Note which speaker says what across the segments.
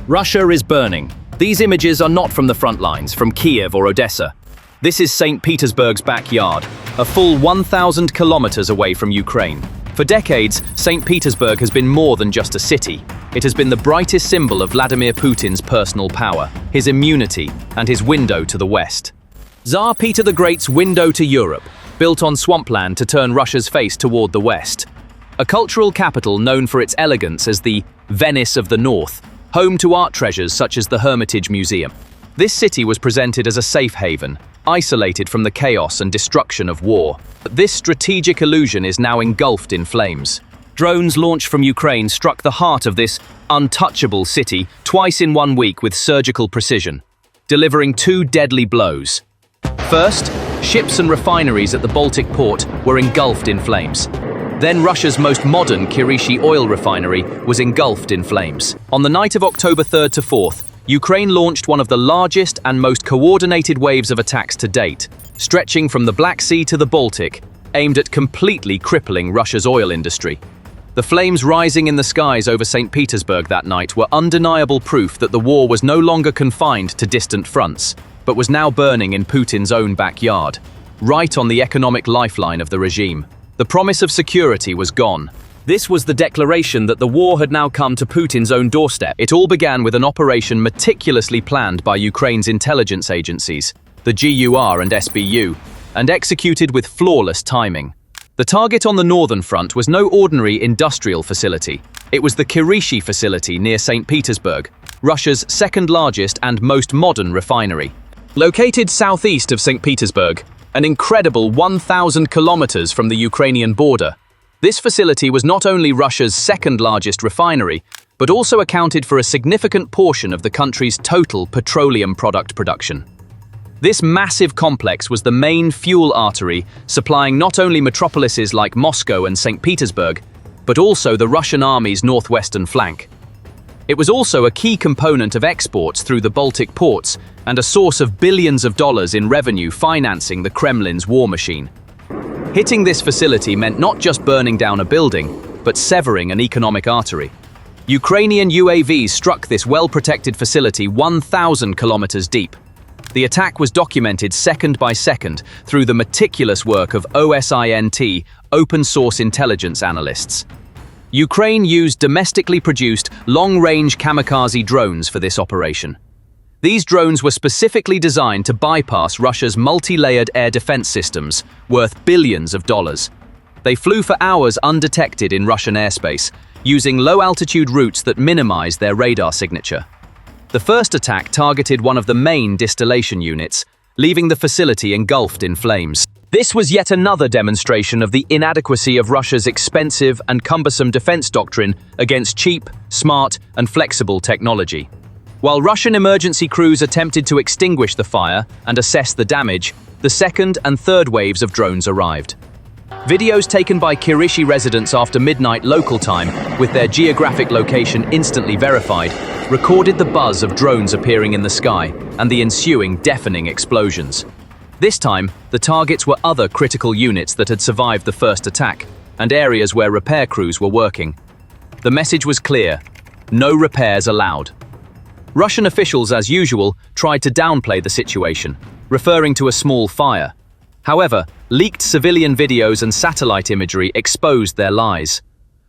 Speaker 1: Russia is burning. These images are not from the front lines, from Kiev or Odessa. This is St. Petersburg's backyard, a full 1,000 kilometers away from Ukraine. For decades, St. Petersburg has been more than just a city. It has been the brightest symbol of Vladimir Putin's personal power, his immunity, and his window to the West. Tsar Peter the Great's window to Europe, built on swampland to turn Russia's face toward the West. A cultural capital known for its elegance as the Venice of the North, home to art treasures such as the Hermitage Museum. This city was presented as a safe haven, isolated from the chaos and destruction of war. But this strategic illusion is now engulfed in flames. Drones launched from Ukraine struck the heart of this untouchable city twice in 1 week with surgical precision, delivering 2 deadly blows. First, ships and refineries at the Baltic port were engulfed in flames. Then Russia's most modern Kirishi oil refinery was engulfed in flames. On the night of October 3rd to 4th, Ukraine launched one of the largest and most coordinated waves of attacks to date, stretching from the Black Sea to the Baltic, aimed at completely crippling Russia's oil industry. The flames rising in the skies over St. Petersburg that night were undeniable proof that the war was no longer confined to distant fronts, but was now burning in Putin's own backyard, right on the economic lifeline of the regime. The promise of security was gone. This was the declaration that the war had now come to Putin's own doorstep. It all began with an operation meticulously planned by Ukraine's intelligence agencies, the GUR and SBU, and executed with flawless timing. The target on the northern front was no ordinary industrial facility. It was the Kirishi facility near St. Petersburg, Russia's second largest and most modern refinery. Located southeast of St. Petersburg, an incredible 1,000 kilometers from the Ukrainian border, this facility was not only Russia's second largest refinery, but also accounted for a significant portion of the country's total petroleum product production. This massive complex was the main fuel artery supplying not only metropolises like Moscow and St. Petersburg, but also the Russian army's northwestern flank. It was also a key component of exports through the Baltic ports and a source of billions of dollars in revenue financing the Kremlin's war machine. Hitting this facility meant not just burning down a building, but severing an economic artery. Ukrainian UAVs struck this well-protected facility 1,000 kilometers deep. The attack was documented second by second through the meticulous work of OSINT, open-source intelligence analysts. Ukraine used domestically produced long-range kamikaze drones for this operation. These drones were specifically designed to bypass Russia's multi-layered air defense systems, worth billions of dollars. They flew for hours undetected in Russian airspace, using low-altitude routes that minimize their radar signature. The first attack targeted one of the main distillation units, leaving the facility engulfed in flames. This was yet another demonstration of the inadequacy of Russia's expensive and cumbersome defense doctrine against cheap, smart, and flexible technology. While Russian emergency crews attempted to extinguish the fire and assess the damage, the second and third waves of drones arrived. Videos taken by Kirishi residents after midnight local time, with their geographic location instantly verified, recorded the buzz of drones appearing in the sky and the ensuing deafening explosions. This time, the targets were other critical units that had survived the first attack, and areas where repair crews were working. The message was clear: no repairs allowed. Russian officials, as usual, tried to downplay the situation, referring to a small fire. However, leaked civilian videos and satellite imagery exposed their lies.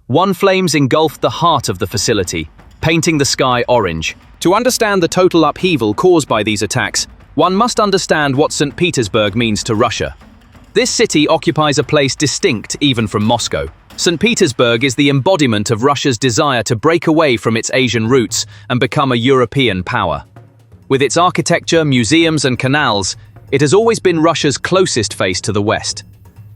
Speaker 1: One flames engulfed the heart of the facility, painting the sky orange. To understand the total upheaval caused by these attacks, one must understand what St. Petersburg means to Russia. This city occupies a place distinct even from Moscow. St. Petersburg is the embodiment of Russia's desire to break away from its Asian roots and become a European power. With its architecture, museums, and canals, it has always been Russia's closest face to the West.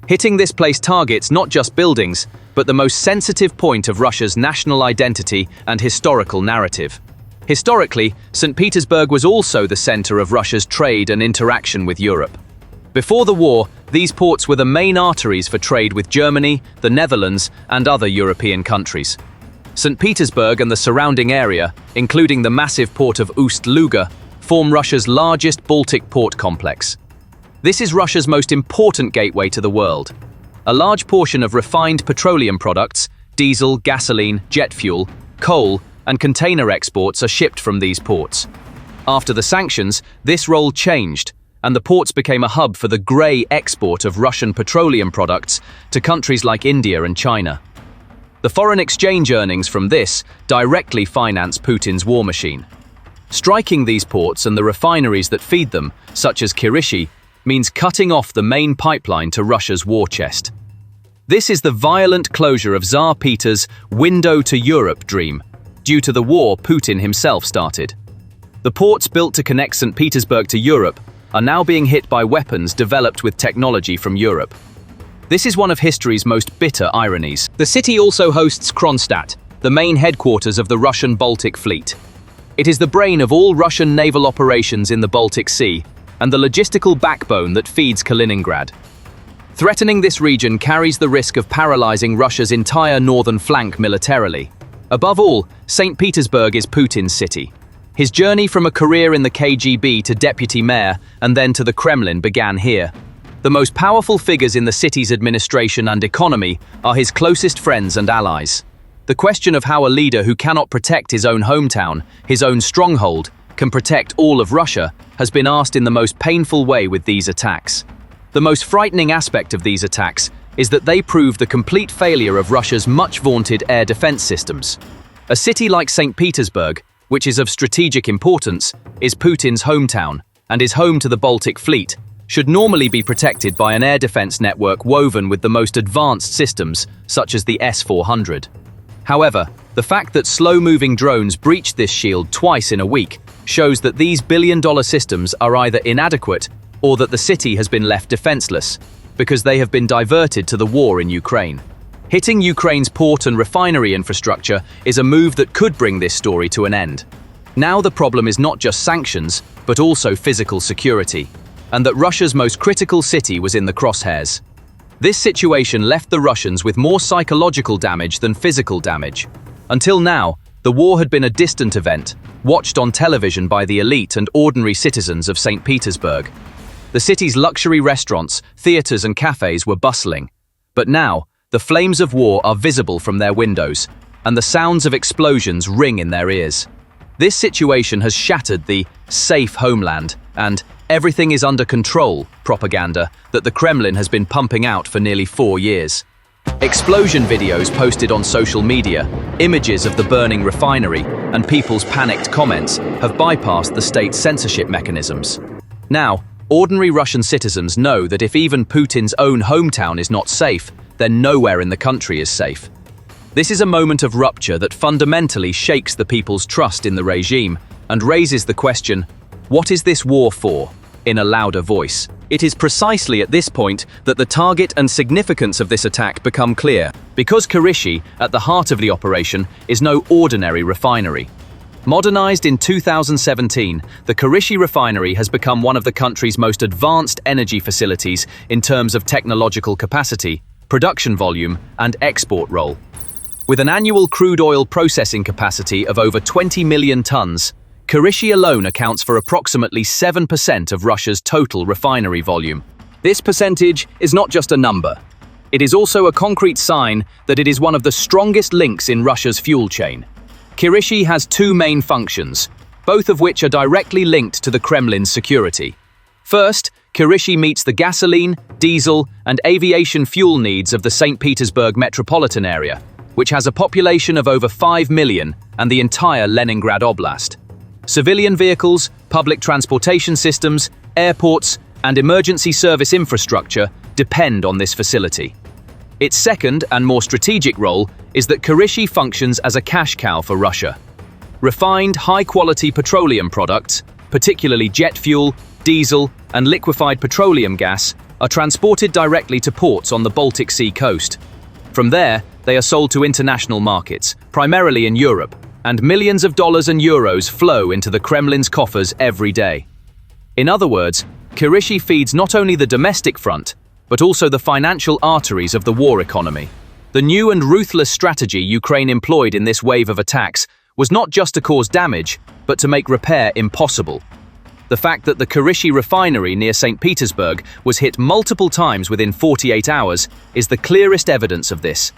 Speaker 1: Hitting this place targets not just buildings, but the most sensitive point of Russia's national identity and historical narrative. Historically, St. Petersburg was also the center of Russia's trade and interaction with Europe. Before the war, these ports were the main arteries for trade with Germany, the Netherlands, and other European countries. St. Petersburg and the surrounding area, including the massive port of Ust-Luga, form Russia's largest Baltic port complex. This is Russia's most important gateway to the world. A large portion of refined petroleum products, diesel, gasoline, jet fuel, coal, and container exports are shipped from these ports. After the sanctions, this role changed, and the ports became a hub for the grey export of Russian petroleum products to countries like India and China. The foreign exchange earnings from this directly finance Putin's war machine. Striking these ports and the refineries that feed them, such as Kirishi, means cutting off the main pipeline to Russia's war chest. This is the violent closure of Tsar Peter's window to Europe dream, due to the war Putin himself started. The ports built to connect St. Petersburg to Europe are now being hit by weapons developed with technology from Europe. This is one of history's most bitter ironies. The city also hosts Kronstadt, the main headquarters of the Russian Baltic fleet. It is the brain of all Russian naval operations in the Baltic Sea and the logistical backbone that feeds Kaliningrad. Threatening this region carries the risk of paralyzing Russia's entire northern flank militarily. Above all, St. Petersburg is Putin's city. His journey from a career in the KGB to deputy mayor and then to the Kremlin began here. The most powerful figures in the city's administration and economy are his closest friends and allies. The question of how a leader who cannot protect his own hometown, his own stronghold, can protect all of Russia has been asked in the most painful way with these attacks. The most frightening aspect of these attacks is that they prove the complete failure of Russia's much-vaunted air defense systems. A city like St. Petersburg, which is of strategic importance, is Putin's hometown and is home to the Baltic fleet, should normally be protected by an air defense network woven with the most advanced systems, such as the S-400. However, the fact that slow-moving drones breached this shield twice in a week shows that these billion-dollar systems are either inadequate or that the city has been left defenseless, because they have been diverted to the war in Ukraine. Hitting Ukraine's port and refinery infrastructure is a move that could bring this story to an end. Now the problem is not just sanctions, but also physical security, and that Russia's most critical city was in the crosshairs. This situation left the Russians with more psychological damage than physical damage. Until now, the war had been a distant event, watched on television by the elite and ordinary citizens of St. Petersburg. The city's luxury restaurants, theaters and cafes were bustling. But now, the flames of war are visible from their windows, and the sounds of explosions ring in their ears. This situation has shattered the safe homeland and everything is under control propaganda that the Kremlin has been pumping out for nearly 4 years. Explosion videos posted on social media, images of the burning refinery, and people's panicked comments have bypassed the state's censorship mechanisms. Now, ordinary Russian citizens know that if even Putin's own hometown is not safe, then nowhere in the country is safe. This is a moment of rupture that fundamentally shakes the people's trust in the regime and raises the question, what is this war for? In a louder voice. It is precisely at this point that the target and significance of this attack become clear, because Kirishi, at the heart of the operation, is no ordinary refinery. Modernized in 2017, the Kirishi refinery has become one of the country's most advanced energy facilities in terms of technological capacity, production volume, and export role. With an annual crude oil processing capacity of over 20 million tons, Kirishi alone accounts for approximately 7% of Russia's total refinery volume. This percentage is not just a number. It is also a concrete sign that it is one of the strongest links in Russia's fuel chain. Kirishi has two main functions, both of which are directly linked to the Kremlin's security. First, Kirishi meets the gasoline, diesel, and aviation fuel needs of the St. Petersburg metropolitan area, which has a population of over 5 million and the entire Leningrad Oblast. Civilian vehicles, public transportation systems, airports, and emergency service infrastructure depend on this facility. Its second and more strategic role is that Kirishi functions as a cash cow for Russia. Refined, high-quality petroleum products, particularly jet fuel, diesel, and liquefied petroleum gas, are transported directly to ports on the Baltic Sea coast. From there, they are sold to international markets, primarily in Europe, and millions of dollars and euros flow into the Kremlin's coffers every day. In other words, Kirishi feeds not only the domestic front, but also the financial arteries of the war economy. The new and ruthless strategy Ukraine employed in this wave of attacks was not just to cause damage, but to make repair impossible. The fact that the Kirishi refinery near St. Petersburg was hit multiple times within 48 hours is the clearest evidence of this.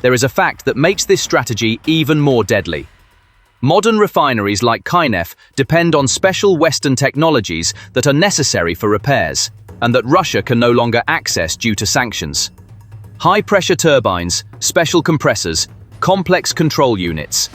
Speaker 1: There is a fact that makes this strategy even more deadly. Modern refineries like KINEF depend on special Western technologies that are necessary for repairs, and that Russia can no longer access due to sanctions. High-pressure turbines, special compressors, complex control units.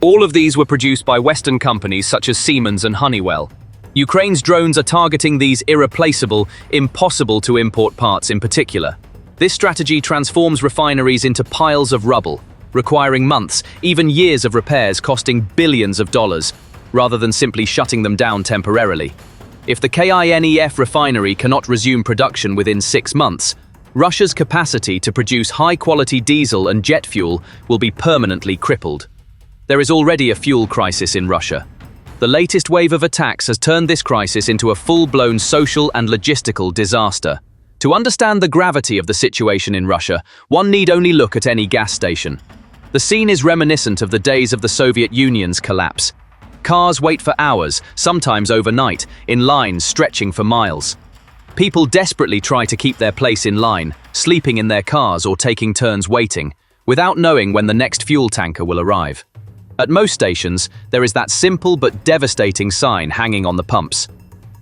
Speaker 1: All of these were produced by Western companies such as Siemens and Honeywell. Ukraine's drones are targeting these irreplaceable, impossible-to-import parts in particular. This strategy transforms refineries into piles of rubble, requiring months, even years of repairs costing billions of dollars, rather than simply shutting them down temporarily. If the KINEF refinery cannot resume production within 6 months, Russia's capacity to produce high-quality diesel and jet fuel will be permanently crippled. There is already a fuel crisis in Russia. The latest wave of attacks has turned this crisis into a full-blown social and logistical disaster. To understand the gravity of the situation in Russia, one need only look at any gas station. The scene is reminiscent of the days of the Soviet Union's collapse. Cars wait for hours, sometimes overnight, in lines stretching for miles. People desperately try to keep their place in line, sleeping in their cars or taking turns waiting, without knowing when the next fuel tanker will arrive. At most stations, there is that simple but devastating sign hanging on the pumps: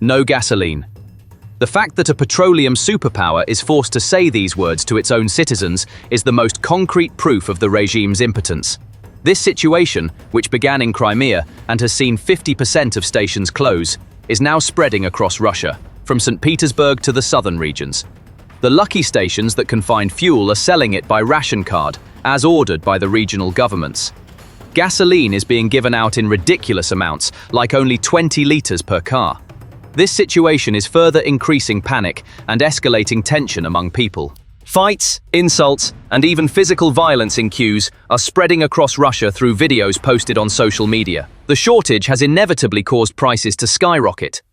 Speaker 1: no gasoline. The fact that a petroleum superpower is forced to say these words to its own citizens is the most concrete proof of the regime's impotence. This situation, which began in Crimea and has seen 50% of stations close, is now spreading across Russia, from St. Petersburg to the southern regions. The lucky stations that can find fuel are selling it by ration card, as ordered by the regional governments. Gasoline is being given out in ridiculous amounts, like only 20 liters per car. This situation is further increasing panic and escalating tension among people. Fights, insults, and even physical violence in queues are spreading across Russia through videos posted on social media. The shortage has inevitably caused prices to skyrocket.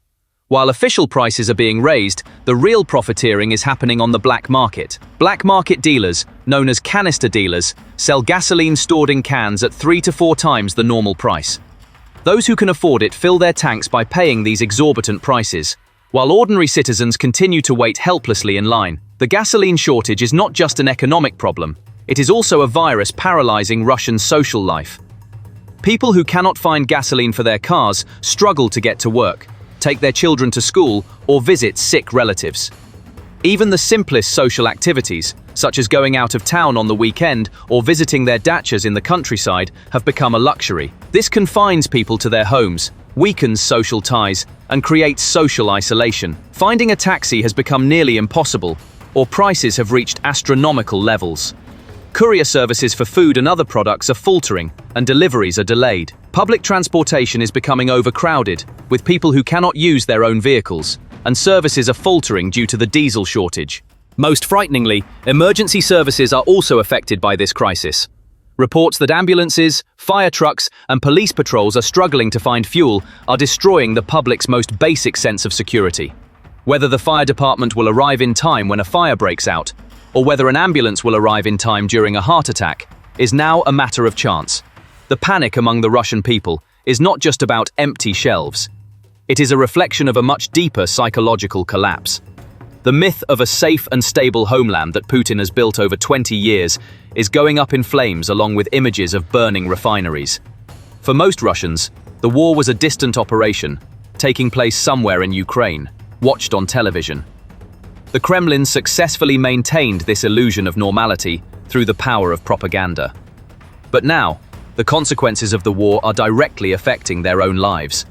Speaker 1: While official prices are being raised, the real profiteering is happening on the black market. Black market dealers, known as canister dealers, sell gasoline stored in cans at 3 to 4 times the normal price. Those who can afford it fill their tanks by paying these exorbitant prices. While ordinary citizens continue to wait helplessly in line, the gasoline shortage is not just an economic problem, it is also a virus paralyzing Russian social life. People who cannot find gasoline for their cars struggle to get to work, take their children to school, or visit sick relatives. Even the simplest social activities, such as going out of town on the weekend or visiting their dachas in the countryside, have become a luxury. This confines people to their homes, weakens social ties, and creates social isolation. Finding a taxi has become nearly impossible, or prices have reached astronomical levels. Courier services for food and other products are faltering, and deliveries are delayed. Public transportation is becoming overcrowded, with people who cannot use their own vehicles, and services are faltering due to the diesel shortage. Most frighteningly, emergency services are also affected by this crisis. Reports that ambulances, fire trucks, and police patrols are struggling to find fuel are destroying the public's most basic sense of security. Whether the fire department will arrive in time when a fire breaks out, or whether an ambulance will arrive in time during a heart attack, is now a matter of chance. The panic among the Russian people is not just about empty shelves. It is a reflection of a much deeper psychological collapse. The myth of a safe and stable homeland that Putin has built over 20 years is going up in flames along with images of burning refineries. For most Russians, the war was a distant operation, taking place somewhere in Ukraine, watched on television. The Kremlin successfully maintained this illusion of normality through the power of propaganda. But now, the consequences of the war are directly affecting their own lives.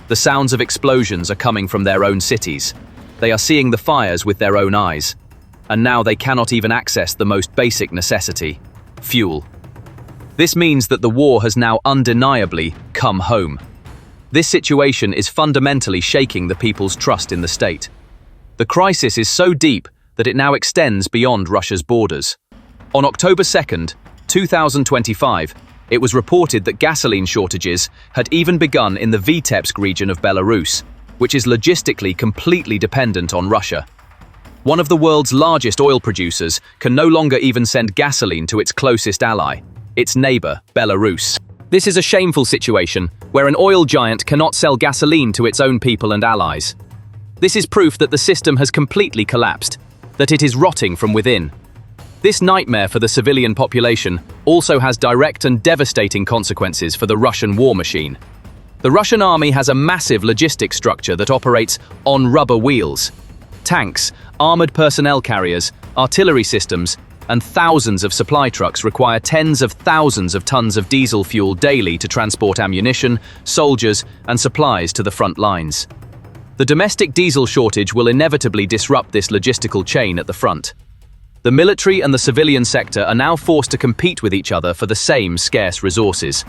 Speaker 1: The sounds of explosions are coming from their own cities. They are seeing the fires with their own eyes. And now they cannot even access the most basic necessity: fuel. This means that the war has now undeniably come home. This situation is fundamentally shaking the people's trust in the state. The crisis is so deep that it now extends beyond Russia's borders. On October 2nd, 2025, it was reported that gasoline shortages had even begun in the Vitebsk region of Belarus, which is logistically completely dependent on Russia. One of the world's largest oil producers can no longer even send gasoline to its closest ally, its neighbor, Belarus. This is a shameful situation, where an oil giant cannot sell gasoline to its own people and allies. This is proof that the system has completely collapsed, that it is rotting from within. This nightmare for the civilian population also has direct and devastating consequences for the Russian war machine. The Russian army has a massive logistics structure that operates on rubber wheels. Tanks, armored personnel carriers, artillery systems, and thousands of supply trucks require tens of thousands of tons of diesel fuel daily to transport ammunition, soldiers, and supplies to the front lines. The domestic diesel shortage will inevitably disrupt this logistical chain at the front. The military and the civilian sector are now forced to compete with each other for the same scarce resources.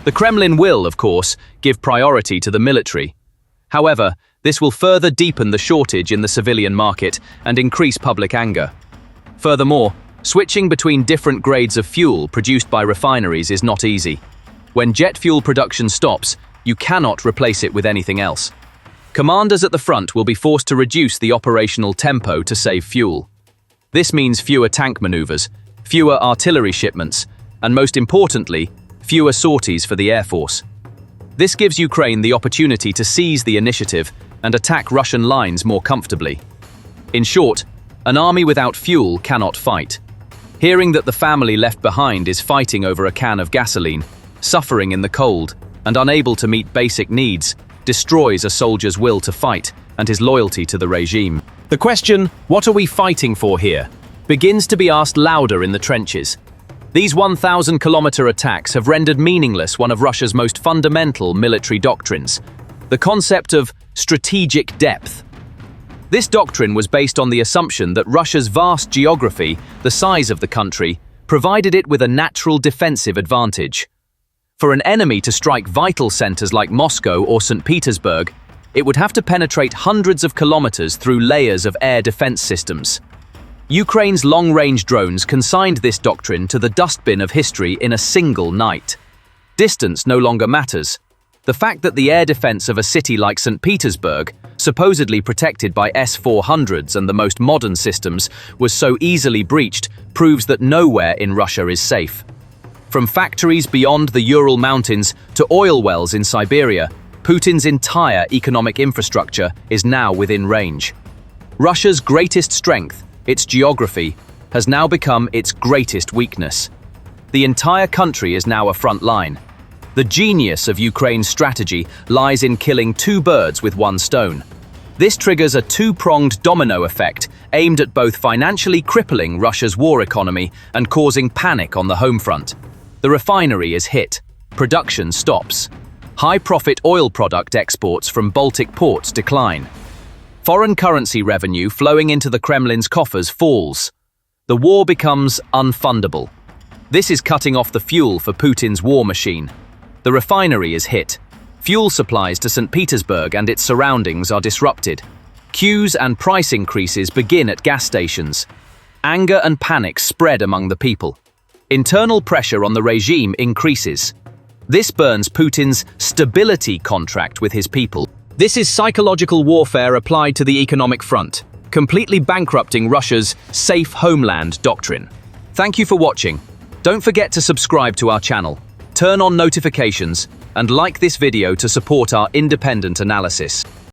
Speaker 1: The Kremlin will, of course, give priority to the military. However, this will further deepen the shortage in the civilian market and increase public anger. Furthermore, switching between different grades of fuel produced by refineries is not easy. When jet fuel production stops, you cannot replace it with anything else. Commanders at the front will be forced to reduce the operational tempo to save fuel. This means fewer tank maneuvers, fewer artillery shipments, and most importantly, fewer sorties for the Air Force. This gives Ukraine the opportunity to seize the initiative and attack Russian lines more comfortably. In short, an army without fuel cannot fight. Hearing that the family left behind is fighting over a can of gasoline, suffering in the cold, and unable to meet basic needs, destroys a soldier's will to fight and his loyalty to the regime. The question, "What are we fighting for here?" begins to be asked louder in the trenches. These 1,000-kilometer attacks have rendered meaningless one of Russia's most fundamental military doctrines, the concept of strategic depth. This doctrine was based on the assumption that Russia's vast geography, the size of the country, provided it with a natural defensive advantage. For an enemy to strike vital centers like Moscow or St. Petersburg, it would have to penetrate hundreds of kilometers through layers of air defense systems. Ukraine's long-range drones consigned this doctrine to the dustbin of history in a single night. Distance no longer matters. The fact that the air defense of a city like St. Petersburg, supposedly protected by S-400s and the most modern systems, was so easily breached proves that nowhere in Russia is safe. From factories beyond the Ural Mountains to oil wells in Siberia, Putin's entire economic infrastructure is now within range. Russia's greatest strength, its geography, has now become its greatest weakness. The entire country is now a front line. The genius of Ukraine's strategy lies in killing two birds with one stone. This triggers a two-pronged domino effect aimed at both financially crippling Russia's war economy and causing panic on the home front. The refinery is hit. Production stops. High-profit oil product exports from Baltic ports decline. Foreign currency revenue flowing into the Kremlin's coffers falls. The war becomes unfundable. This is cutting off the fuel for Putin's war machine. The refinery is hit. Fuel supplies to St. Petersburg and its surroundings are disrupted. Queues and price increases begin at gas stations. Anger and panic spread among the people. Internal pressure on the regime increases. This burns Putin's stability contract with his people. This is psychological warfare applied to the economic front, completely bankrupting Russia's safe homeland doctrine. Thank you for watching. Don't forget to subscribe to our channel, turn on notifications, and like this video to support our independent analysis.